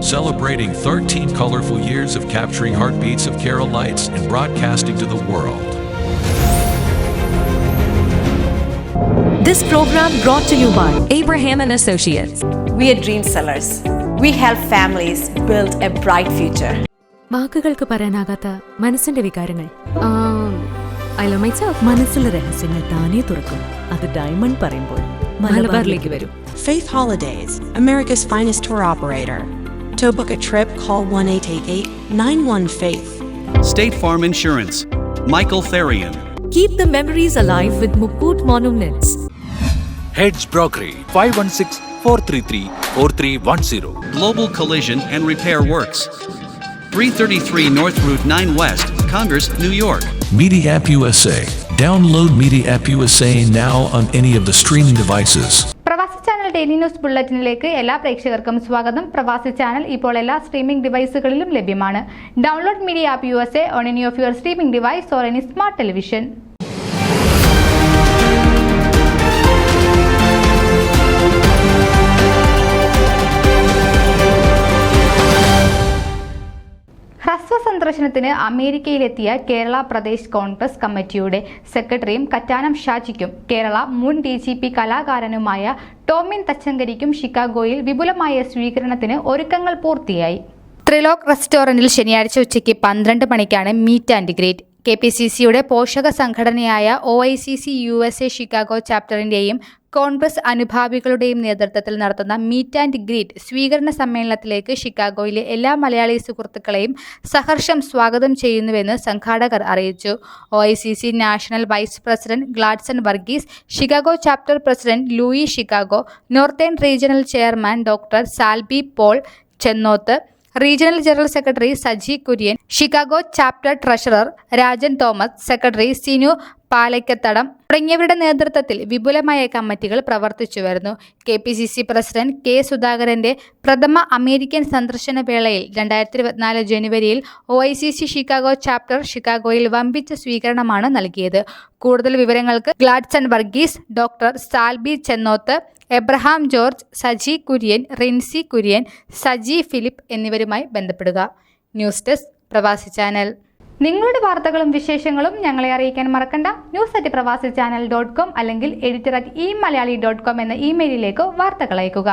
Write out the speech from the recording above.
celebrating 13 colorful years of capturing heartbeats of Keralites and broadcasting to the world. This program brought to you by Abraham and Associates. We are dream sellers. We help families build a bright future. വാക്കുകൾക്ക് പറയാനാകാത്ത മനസ്സിന്റെ വികാരങ്ങൾ. I love myself. മനസ്സിലെ രഹസ്യങ്ങൾ താനേ തുറക്കും. അത് diamond പറയുമ്പോൾ മലബാറിലേക്ക് വരും. Faith Holidays, America's finest tour operator. To book a trip, call 1-888-91-FAITH. State Farm Insurance, Michael Therian. Keep the memories alive with Mukut Monuments. Heads Brokery 516-433-4310. Global Collision and Repair Works, 333 North Route 9 West, Congress, New York. Media App USA. Download Media App USA now on any of the streaming devices. പ്രവാസി channel daily news ബുള്ളറ്റിനിലേക്ക് എല്ലാ പ്രേക്ഷകർക്കും സ്വാഗതം. പ്രവാസി channel ഇപ്പോൾ എല്ലാ streaming ഡിവൈസുകളിലും ലഭ്യമാണ്. Download media app USA on any of your streaming device or any smart television. ഹ്രസ്വ സന്ദർശനത്തിന് അമേരിക്കയിലെത്തിയ കേരള പ്രദേശ് കോൺഗ്രസ് കമ്മിറ്റിയുടെ സെക്രട്ടറിയും കറ്റാനം ഷാജിക്കും കേരള മുൻ DGP കലാകാരനുമായ ടോമിൻ തച്ചങ്കരിക്കും ഷിക്കാഗോയിൽ വിപുലമായ സ്വീകരണത്തിന് ഒരുക്കങ്ങൾ പൂർത്തിയായി. ത്രിലോക് റെസ്റ്റോറന്റിൽ ശനിയാഴ്ച ഉച്ചയ്ക്ക് 12 മണിക്കാണ് മീറ്റ് ആൻഡ് ഗ്രീറ്റ്. KPCCയുടെ പോഷക സംഘടനയായ OICC USA ഷിക്കാഗോ ചാപ്റ്ററിന്റെയും കോൺഗ്രസ് അനുഭാവികളുടെയും നേതൃത്വത്തിൽ നടത്തുന്ന മീറ്റ് ആൻഡ് ഗ്രീറ്റ് സ്വീകരണ സമ്മേളനത്തിലേക്ക് ഷിക്കാഗോയിലെ എല്ലാ മലയാളി സുഹൃത്തുക്കളെയും സഹർഷം സ്വാഗതം ചെയ്യുന്നുവെന്ന് സംഘാടകർ അറിയിച്ചു. OICC national vice president Gladson Varghese, Chicago chapter president Louie Chicago, northern regional chairman doctor Salby Paul Chennoth, regional general secretary Saji Kurian, Chicago chapter treasurer Rajan Thomas, secretary Sinu Palakkathadam തുടങ്ങിയവരുടെ നേതൃത്വത്തിൽ വിപുലമായ കമ്മിറ്റികൾ പ്രവർത്തിച്ചു വരുന്നു. KPCC പ്രസിഡന്റ് K സുധാകരന്റെ പ്രഥമ അമേരിക്കൻ സന്ദർശന വേളയിൽ 2024 ജനുവരിയിൽ OICC ഷിക്കാഗോ ചാപ്റ്റർ ഷിക്കാഗോയിൽ വമ്പിച്ച സ്വീകരണമാണ് നൽകിയത്. കൂടുതൽ വിവരങ്ങൾക്ക് ഗ്ലാഡ്സൺ വർഗീസ്, ഡോക്ടർ സാൽബി ചെന്നോത്ത്, എബ്രഹാം ജോർജ്, സജി കുര്യൻ, റിൻസി കുര്യൻ, സജി ഫിലിപ്പ് എന്നിവരുമായി ബന്ധപ്പെടുക. News desk Pravasi channel. നിങ്ങളുടെ വാർത്തകളും വിശേഷങ്ങളും ഞങ്ങളെ അറിയിക്കാൻ മറക്കണ്ട. news@pravasichannel.com അല്ലെങ്കിൽ editor@eMalayali.com എന്ന ഇമെയിലിലേക്ക് വാർത്തകൾ അയക്കുക.